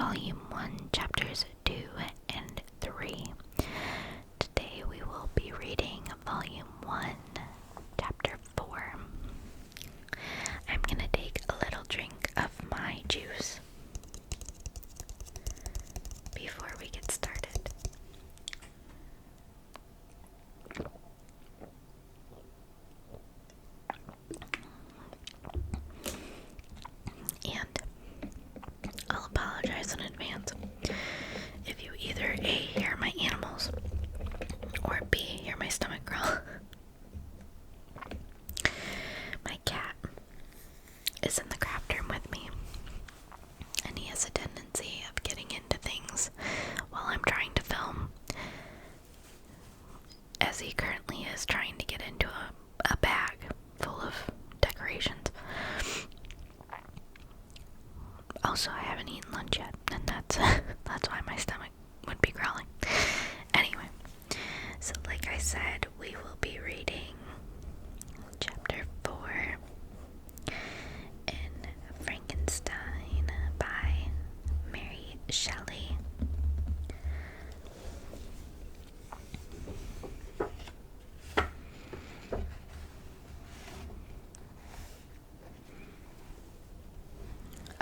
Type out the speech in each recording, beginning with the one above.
Volume 1, Chapters 2 and 3. Today we will be reading Volume 1, Chapter 4. I'm gonna take a little drink of my juice before we get started. And I'll apologize in advance if you either A, hear my animals, or B, hear my stomach growl. My cat is in the craft room with me, and he has a tendency of getting into things while I'm trying to film, as he currently is trying to get into a bag full of decorations. Also, I haven't eaten lunch yet, and that's why my stomach would be growling. Anyway, so like I said, we will be reading Chapter 4 in Frankenstein by Mary Shelley.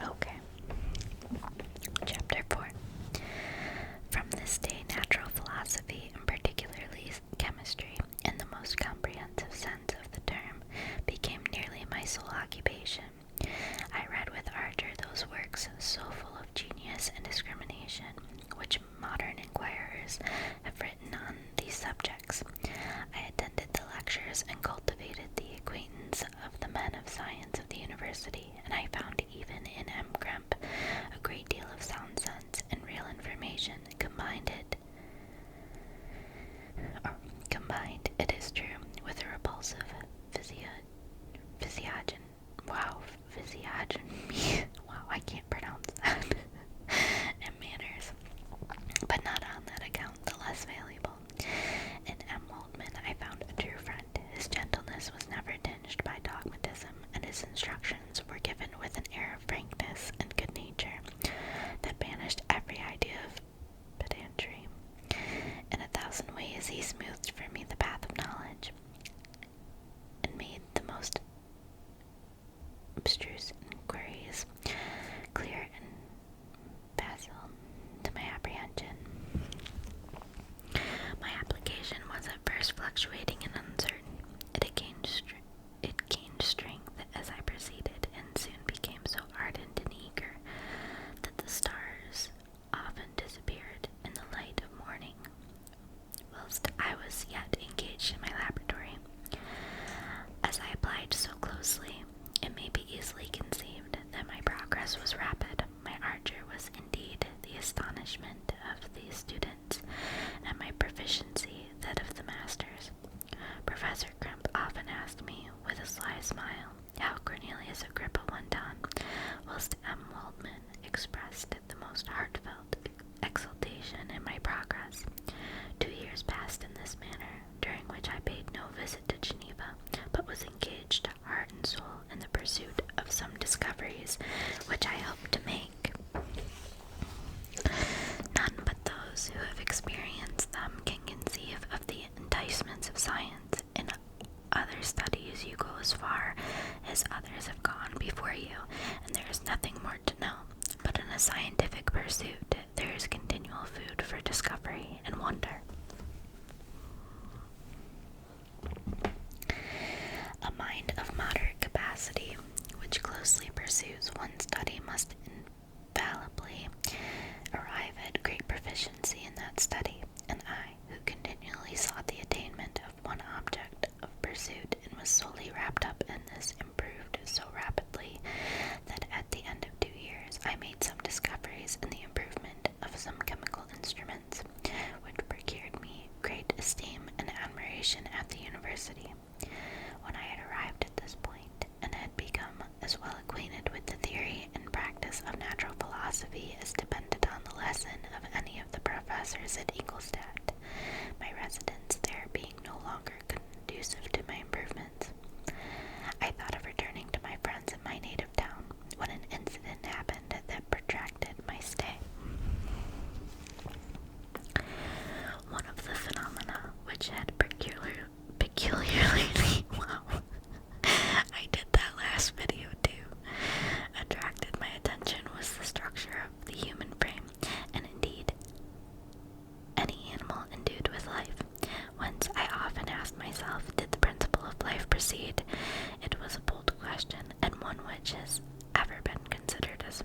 Okay. Chapter 4. From this day, natural philosophy, and particularly chemistry, in the most comprehensive sense of the term, became nearly my sole occupation. I read with ardor those works so full of genius and discrimination, which modern inquirers have written on these subjects. I attended the lectures and cultivated the acquaintance of the men of science of the university, and I found even in M. Krempe a great deal of sound sense and real information combined, it is true, with a repulsive physiognomy. Wow, I can't pronounce that. And manners, but not on that account the less valuable. In M. Waldman I found a true friend. His gentleness was never tinged by dogmatism, and his instructions were given with an air of frankness and good nature that banished every idea of pedantry. In 1,000 ways he smoothed for me the path of knowledge, and made the most abstruse inquiries clear and facile to my apprehension. My application was at first fluctuating and uncertain. It gained strength as I proceeded, and soon became so ardent and eager that the stars often disappeared in the light of morning, whilst I was yet engaged in my laboratory. As I applied so closely, it may be easily conceived that my progress was rapid. My ardor was indeed the astonishment of the students, and my proficiency that of the masters. Professor Krempe often asked me, with a sly smile, how Cornelius Agrippa went on, whilst M. Waldman expressed the most heartfelt exultation in my progress. 2 years passed in this manner, during which I paid no visit to Geneva, but was engaged heart and soul in the pursuit of some discoveries which I hoped to make. None but those who have experienced them can conceive of the enticements of science. In other studies you go as far as others have gone before you, and there is nothing more to know. But in a scientific pursuit there is continual food for discovery and wonder. A mind of moderate capacity, which closely pursues one study, must infallibly arrive at great proficiency in that study, and I, who continually sought the attainment of one object of pursuit and was solely wrapped up in this, improved so rapidly that at the end of 2 years I made some discoveries in the improvement of some chemical instruments, which procured me great esteem and admiration at the university. When I had arrived at this point, and had become as well acquainted with the theory and practice of natural philosophy as depended on the lesson of any of the professors at Ingolstadt, my residence there being no longer conducive to my improvements, I thought of returning to my friends in my native town, when an incident happened that protracted my stay.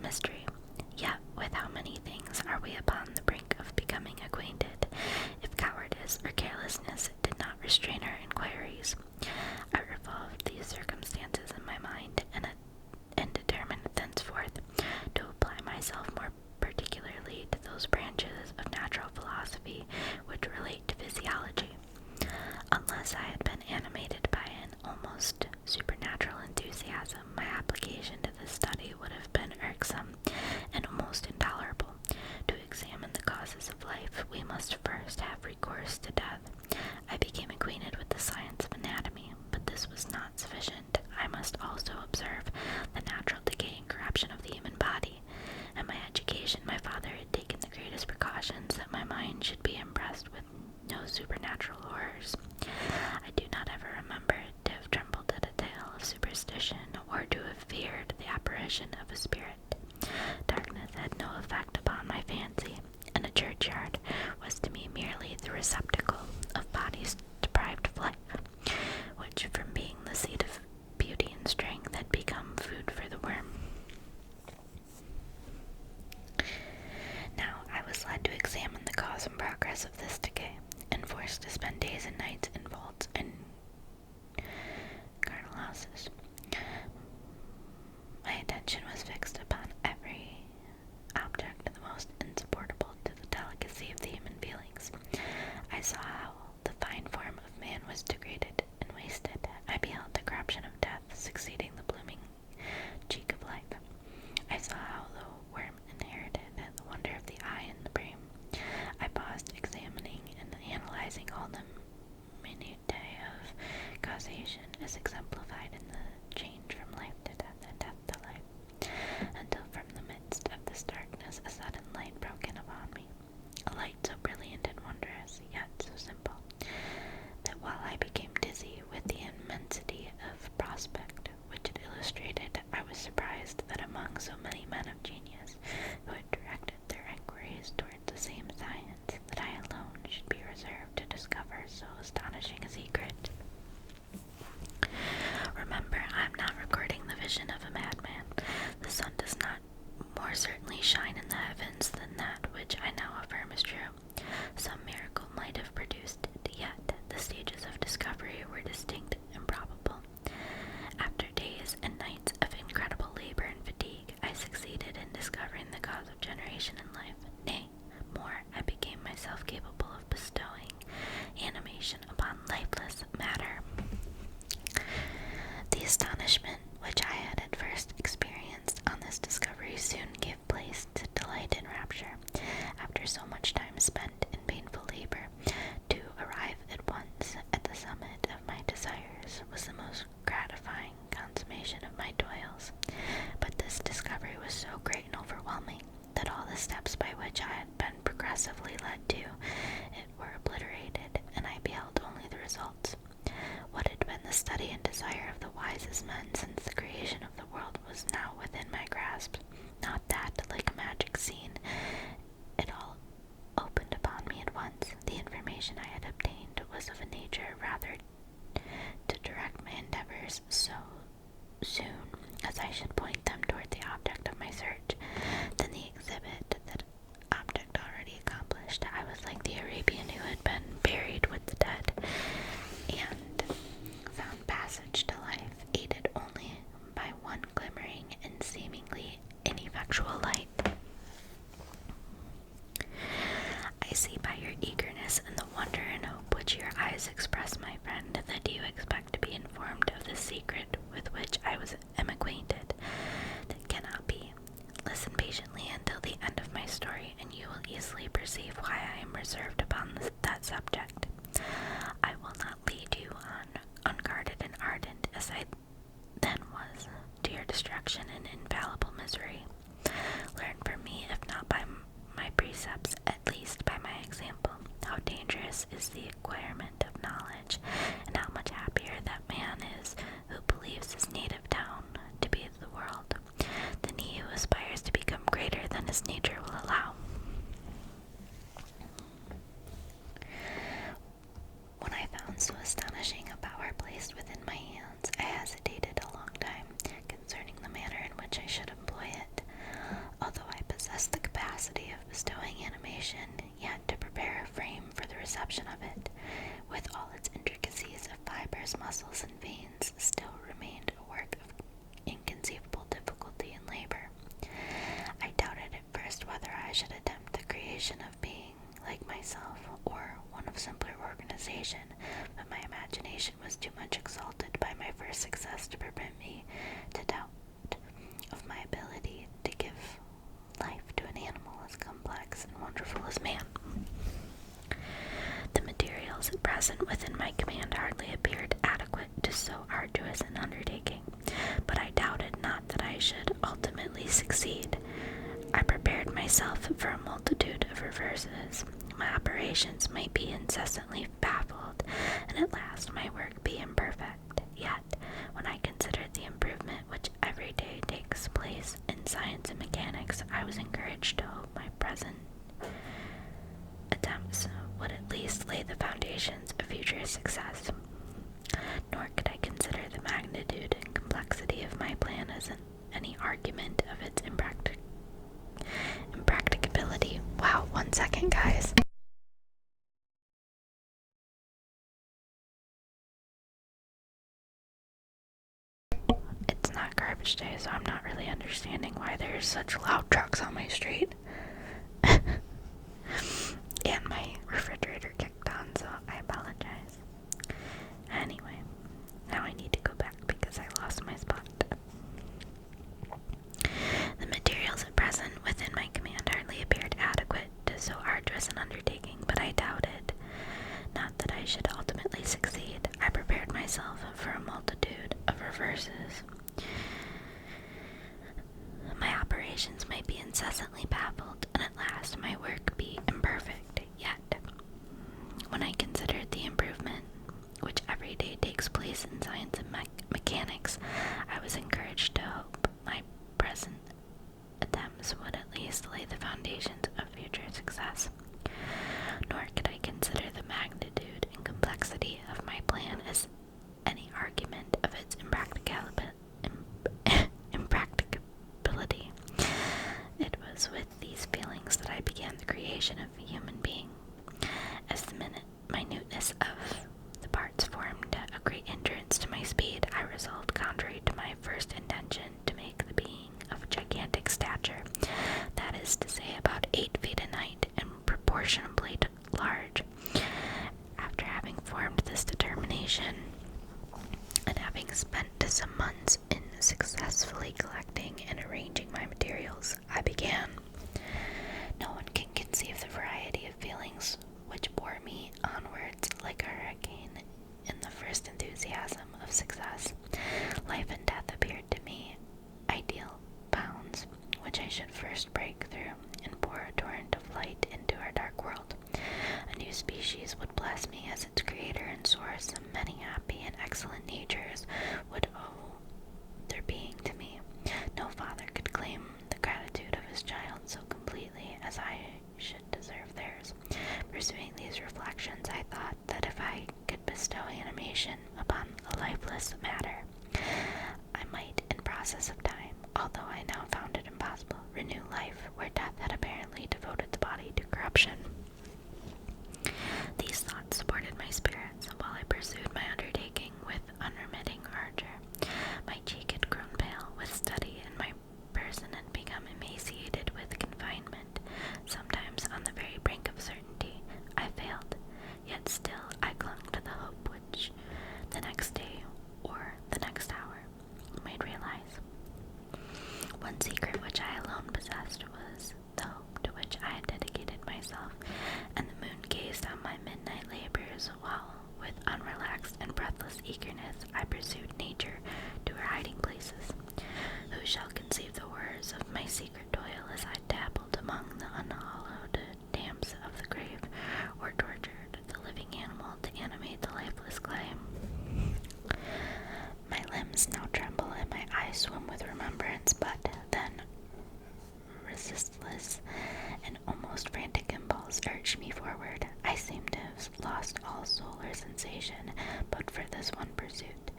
mystery. Yet, with how many things are we upon the brink of becoming acquainted, if cowardice or carelessness did not restrain our inquiries? I revolved these circumstances in my mind, and determined thenceforth to apply myself more particularly to those branches of natural philosophy which relate to physiology. Unless I had been animated by an almost supernatural enthusiasm, my application to this study would have been irksome and almost intolerable. To examine the causes of life, we must first have recourse to death. I became acquainted with the science of anatomy, but this was not sufficient. I must also observe the natural decay and corruption of the human body. In my education, my father had taken the greatest precautions that my mind should be impressed with no supernatural horrors. I do not ever remember to have trembled at a tale of superstition, or to have feared the apparition of a spirit. Darkness had no effect upon my fancy, and a churchyard was to me merely the receptacle of bodies deprived of life, which, from being the seat of beauty and strength, had become food for the worm. Now I was led to examine the cause and progress of this decay, and forced to spend days and nights in vaults and carnal houses. My attention was fixed upon every object the most insupportable to the delicacy of the human feelings. I saw how the fine form of man was degraded and wasted. I beheld the corruption of death succeeding the blooming cheek of life. I saw how the worm inherited the wonder of the eye and the brain. I paused, examining and analyzing all the minutiae of causation as exemplified in the change from life to death and death to life, until from the midst of this darkness a sudden light broke in upon me, a light so brilliant and wondrous, yet so simple, that while I became dizzy with the immensity of prospect which it illustrated, I was surprised that among so many men of genius, who had directed their inquiries towards the same science, that I alone should be reserved to discover so astonishing a secret. Remember, I am not recording the vision of a madman. The sun does not more certainly shine in the heavens than that which I now affirm is true. Some miracle might have produced it, yet the stages of discovery were distinct and probable. After days and nights of incredible labor and fatigue, I succeeded in discovering the cause of generation in life. Nay, more, I became myself capable of bestowing animation upon lifeless matter. The astonishment which I had at first experienced on this discovery soon gave place to delight and rapture. After so much time spent in painful labor, to arrive at once at the summit of my desires was the most gratifying consummation of my toils. But this discovery was so great and overwhelming that all the steps by which I had been progressively led to it were obliterated, and I beheld only the results. What had been the study and desire of the wisest men since the creation of the world was now within my grasp. Not that, like a magic scene, it all opened upon me at once. The information I had obtained was of a nature rather to direct my endeavors so soon as I should point them toward the object of my search, than the exhibit that object already accomplished. I was like the Arabian who had been buried with the dead, and found passage to life, aided only by one glimmering and seemingly ineffectual light. I see by your eagerness and the wonder and hope which your eyes express, my friend, that you expect to be informed of the secret with which I am acquainted. That cannot be. Listen patiently until the end of my story, and you will easily perceive why I am reserved upon that subject. I will not lead you on unguarded and ardent as I then was, to your destruction and infallible misery. Learn from me, if not by my precepts, at least by my example, how dangerous is the acquirement of knowledge, and how much happier that man is who believes his native town to be the world, than he who aspires to become greater than his nature will allow. When I found so astonishing a power placed within my hands, I hesitated a long time concerning the manner in which I should employ it. aspiration of being like myself or one of simpler organization, but my imagination was too much exalted by my first success to permit me to doubt of my ability to give life to an animal as complex and wonderful as man. The materials at present within my command hardly appeared adequate to so arduous an undertaking, but I doubted not that I should ultimately succeed. I prepared myself for a multitude of reverses. My operations might be incessantly baffled, and at last my work be imperfect. Yet, when I considered the improvement which every day takes place in science and mechanics, I was encouraged to hope my present attempts would at least lay the foundations of future success. Nor could I consider the magnitude and complexity of my plan as any argument of its impracticability. Wow, 1 second, guys. It's not garbage day, so I'm not really understanding why there's such loud trucks on my street. And my refrigerator kicked on, so I apologize. Anyway, now I need to go back because I lost my spot. The materials at present within my command hardly appeared adequate to so arduous an undertaking, but I doubted not that I should ultimately succeed. I prepared myself for a multitude of reverses. My operations might be incessantly baffled, and at last my work be imperfect. Yet, when I considered the improvement which every day takes place in science and mechanics, I was encouraged to hope my present attempts would at least lay the foundations of future success. Nor could I consider the magnitude and complexity of my plan as any argument of its impracticability. It was with these feelings that I began the creation of a human being. As the minuteness of the parts formed a great hindrance to my speed, I resolved, contrary to my first intention, to make the being of gigantic stature, that is to say, about 8 feet in height and proportionably large. After having formed this determination, and having spent some months in successfully collecting and arranging my materials, I began. No one can conceive the variety of feelings which bore me onwards like a hurricane in the first enthusiasm of success. Life and death appeared to me ideal bounds, which I should first break through and pour a torrent of light into our dark world. A new species would bless me as its creator and source, and many happy and excellent natures would owe their being to me. No father could claim the gratitude of his child so completely as I should deserve theirs. Pursuing these reflections, I thought that if I could bestow animation upon a lifeless matter, I might, in process of time, although I now found it impossible, renew life where death had apparently devoted the body to corruption. These thoughts supported my spirits while I pursued my undertaking with unremitting ardor. My cheek had grown pale with study, and my person had become emaciated with confinement. Sometimes, on the very brink of certainty, I failed, yet still I clung to the hope which the next day or the next hour might realize. One secret which I alone possessed was the hope to which I had dedicated myself, and the moon gazed on my midnight labors while, with unrelaxed and breathless eagerness, I pursued nature to her hiding places. Who shall conceive the horrors of my secret toil as I dabbled among the unhallowed damps of the grave, or tortured the living animal to animate the lifeless clay? My limbs now tremble and my eyes swim with remembrance, but then resistless and almost frantic impulse urged me forward. I seemed to have lost all soul or sensation, but for this one pursuit.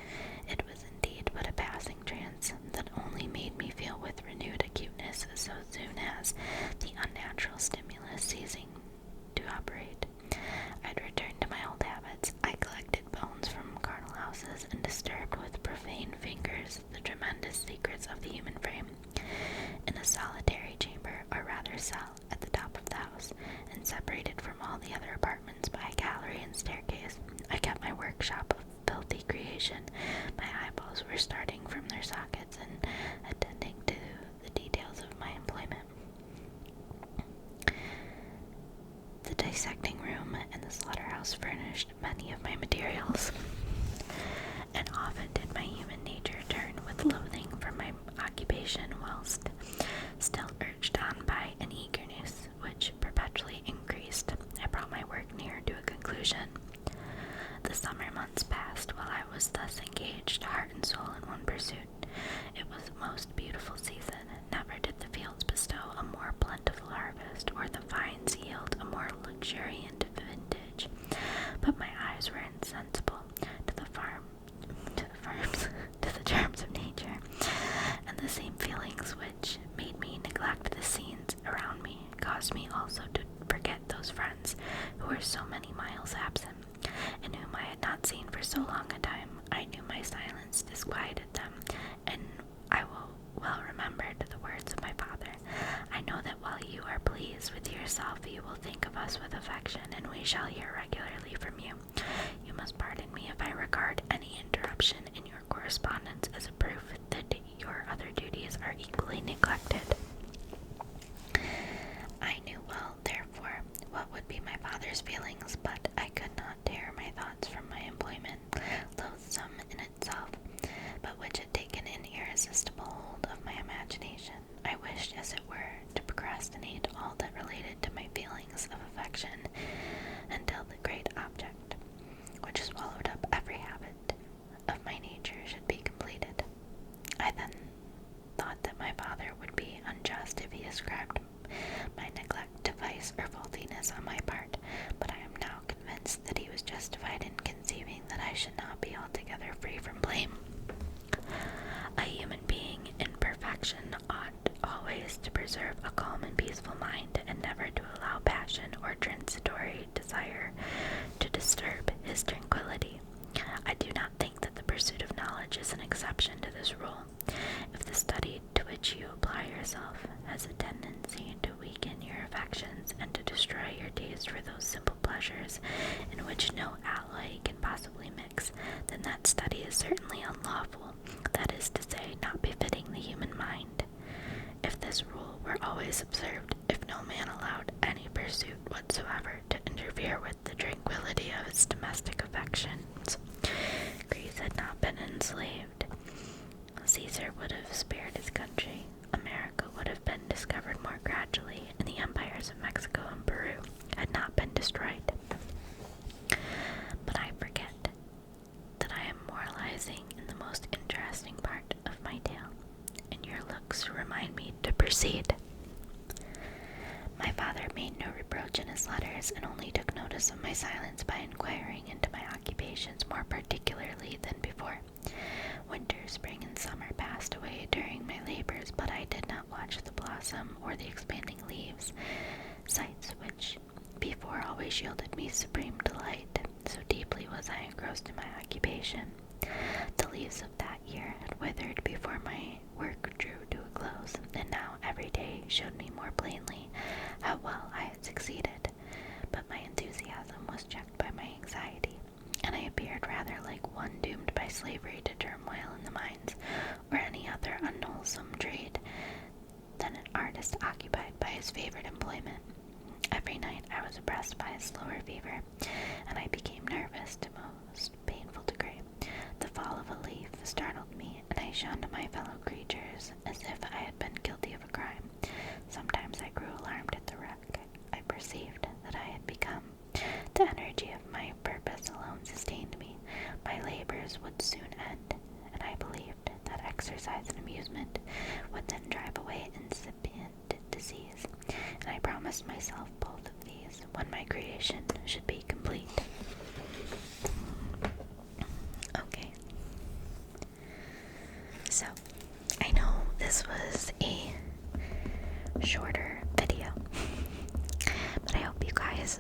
It was indeed but a passing trance that only made me feel with renewed acuteness so soon as the unnatural stimulus ceasing to operate. I had returned to my old habits. I collected bones from carnal houses and disturbed with profane fingers the tremendous secrets of the human frame. In a solitary chamber, or rather cell, at the top of the house, separated from all the other apartments by a gallery and staircase. I kept my workshop of filthy creation. My eyeballs were starting from their sockets and attending to the details of my employment. The dissecting room and the slaughterhouse furnished many of my materials, and often did my human nature turn with loathing from my occupation, whilst still urged on by an eagerness which perpetually increased. I brought my work near to a conclusion. The summer months passed while I was thus engaged, heart and soul, in one pursuit. It was a most beautiful season. Never did the fields bestow a more plentiful harvest, or the vines yield a more luxuriant vintage. But my eyes were insensible to the charms of nature, and the same feelings which made me neglect the scenes around me caused me also to forget those friends who were so many miles absent, and whom I had not seen for so long a time. I knew my silence disquieted them, and I well remembered the words of my father. I know that while you are pleased with yourself, you will think of us with affection, and we shall hear regularly from you. You must pardon me if I regard any interruption in your correspondence as a proof that your other duties are equally neglected. I knew well, therefore, what would be my father's feelings, but I could not tear my thoughts from my employment, loathsome in itself, but which had taken an irresistible hold of my imagination. I wished, as it were, to procrastinate all that related to my feelings of affection until the great object, which swallowed up every habit of my nature, should be completed. I then thought that my father would be unjust if he ascribed my neglect to vice or faultiness on my part, but I am now convinced that he was justified in conceiving that I should not be altogether free from blame. A human being in perfection ought always to preserve a calm and peaceful mind, and never to allow passion or transitory desire to disturb his tranquillity. I do not think that the pursuit of knowledge is an exception to this rule. If the study to which you apply yourself has a tendency to weaken your affections and to destroy your taste for those simple pleasures in which no alloy can possibly mix, then that study is certainly unlawful, that is to say, not befitting the human mind. If this rule were always observed, if no man allowed any pursuit whatsoever to interfere with the tranquillity of its domestic affections, Greece had not been enslaved. Caesar would have spared his country. America would have been discovered more gradually, and the empires of Mexico and Peru had not been destroyed. But I forget that I am moralizing in the most interesting part of my tale, and your looks remind me to proceed. My father made no reproach in his letters, and only took notice of my silence by inquiring into my occupations more particularly than before. Winter, spring, and summer passed away during my labors, but I did not watch the blossom or the expanding leaves, sights which before always yielded me supreme delight, so deeply was I engrossed in my occupation. The leaves of that year had withered before my work drew to a close, and now every day showed me more plainly how well I had succeeded. But my enthusiasm was checked by my anxiety, and I appeared rather like one doomed by slavery to turmoil in the mines, or any other unwholesome trade, than an artist occupied by his favorite employment. Every night I was oppressed by a slower fever, and I became nervous to most painful degree. The fall of a leaf startled me, and I shunned my fellow creatures as if I had been guilty of a crime. Sometimes I grew alarmed at the wreck I perceived that I had become. The energy of my purpose alone sustained me. My labors would soon end, and I believed that exercise and amusement would then drive away incipient disease, and I promised myself both of these when my creation should be complete. Okay. So, I know this was a shorter video, but I hope you guys